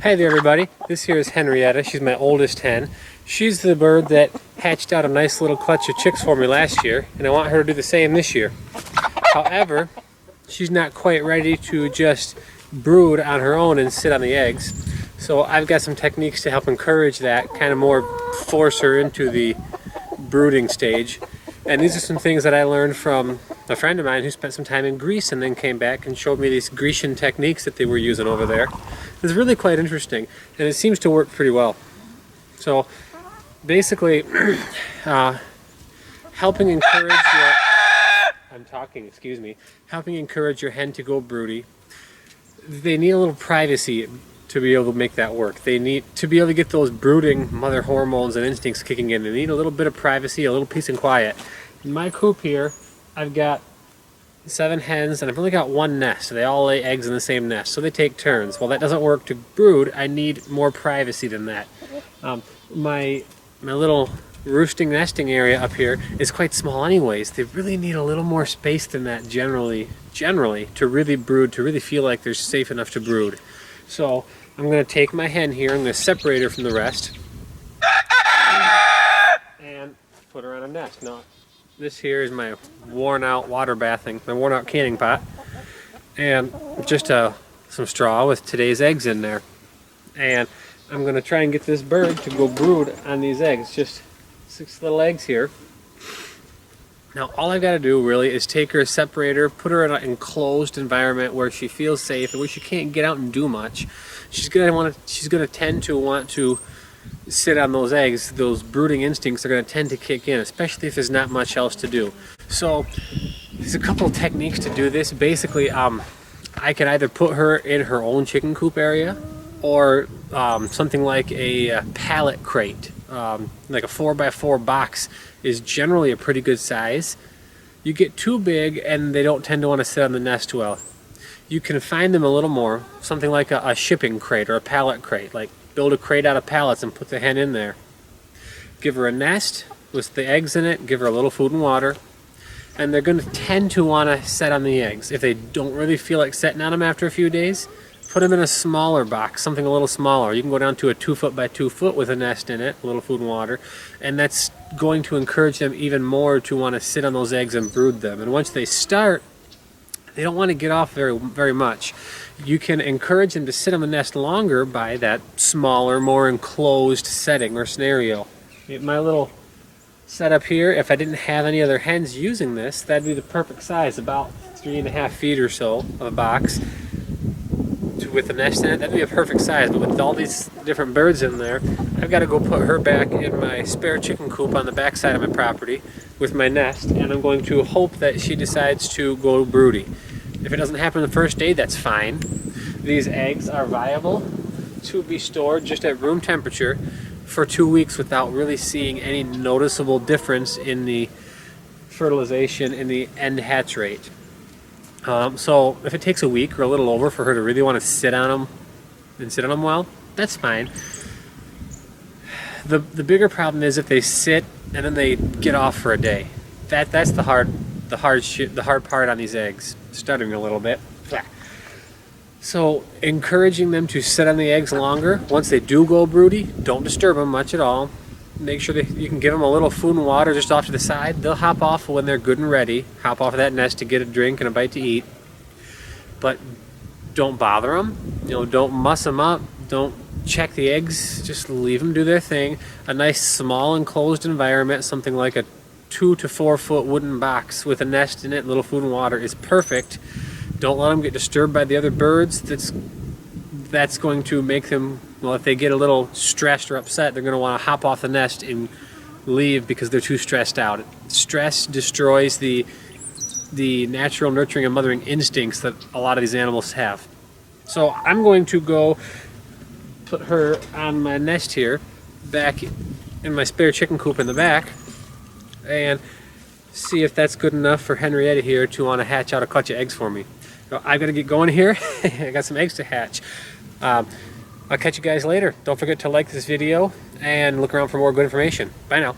Hi there everybody, this here is Henrietta. She's my oldest hen. She's the bird that hatched out a nice little clutch of chicks for me last year, and I want her to do the same this year. However, she's not quite ready to just brood on her own and sit on the eggs. So I've got some techniques to help encourage that, kind of more force her into the brooding stage. And these are some things that I learned from a friend of mine who spent some time in Greece and then came back and showed me these Grecian techniques that they were using over there. It's really quite interesting, and it seems to work pretty well. So basically, helping encourage your hen to go broody. They need a little privacy to be able to make that work. They need to be able to get those brooding mother hormones and instincts kicking in. They need a little bit of privacy, a little peace and quiet. In my coop here, I've got 7 hens and I've only got 1 nest. So they all lay eggs in the same nest, so they take turns. Well, that doesn't work to brood. I need more privacy than that. My little roosting nesting area up here is quite small anyways. They really need a little more space than that generally to really brood, to really feel like they're safe enough to brood. So I'm going to take my hen here, I'm going to separate her from the rest and put her on a nest. Now, this here is my worn out canning pot, and just some straw with today's eggs in there. And I'm going to try and get this bird to go brood on these eggs, just 6 little eggs here. Now all I've got to do really is take her, separate her, put her in an enclosed environment where she feels safe and where she can't get out and do much. She's gonna tend to want to sit on those eggs. Those brooding instincts are gonna tend to kick in, especially if there's not much else to do. So there's a couple of techniques to do this. Basically, I can either put her in her own chicken coop area, or something like a pallet crate. Like a 4x4 box is generally a pretty good size. You get too big and they don't tend to want to sit on the nest well. You can find them a little more, something like a shipping crate or a pallet crate. Like build a crate out of pallets and put the hen in there. Give her a nest with the eggs in it, give her a little food and water, and they're going to tend to want to set on the eggs. If they don't really feel like setting on them after a few days, put them in a smaller box, something a little smaller. You can go down to a 2 foot by 2 foot with a nest in it, a little food and water, and that's going to encourage them even more to want to sit on those eggs and brood them. And once they start, they don't want to get off very much. You can encourage them to sit on the nest longer by that smaller, more enclosed setting or scenario. My little setup here, if I didn't have any other hens using this, that'd be the perfect size, about 3.5 feet or so of a box. With the nest in it, that'd be a perfect size. But with all these different birds in there, I've got to go put her back in my spare chicken coop on the back side of my property with my nest, and I'm going to hope that she decides to go broody. If it doesn't happen the first day, that's fine. These eggs are viable to be stored just at room temperature for 2 weeks without really seeing any noticeable difference in the fertilization in the end hatch rate. So if it takes a week or a little over for her to really want to sit on them and sit on them well, that's fine. The bigger problem is if they sit and then they get off for a day. That's the hard part on these eggs. Stuttering a little bit. So encouraging them to sit on the eggs longer. Once they do go broody, don't disturb them much at all. Make sure that you can give them a little food and water just off to the side. They'll hop off when they're good and ready. Hop off of that nest to get a drink and a bite to eat. But don't bother them. Don't muss them up. Don't check the eggs. Just leave them do their thing. A nice small enclosed environment, something like a 2 to 4 foot wooden box with a nest in it, little food and water is perfect. Don't let them get disturbed by the other birds. That's going to make them, well, if they get a little stressed or upset, they're going to want to hop off the nest and leave because they're too stressed out. Stress destroys the natural nurturing and mothering instincts that a lot of these animals have. So I'm going to go put her on my nest here, back in my spare chicken coop in the back, and see if that's good enough for Henrietta here to want to hatch out a clutch of eggs for me. So I've got to get going here. I got some eggs to hatch. I'll catch you guys later. Don't forget to like this video and look around for more good information. Bye now.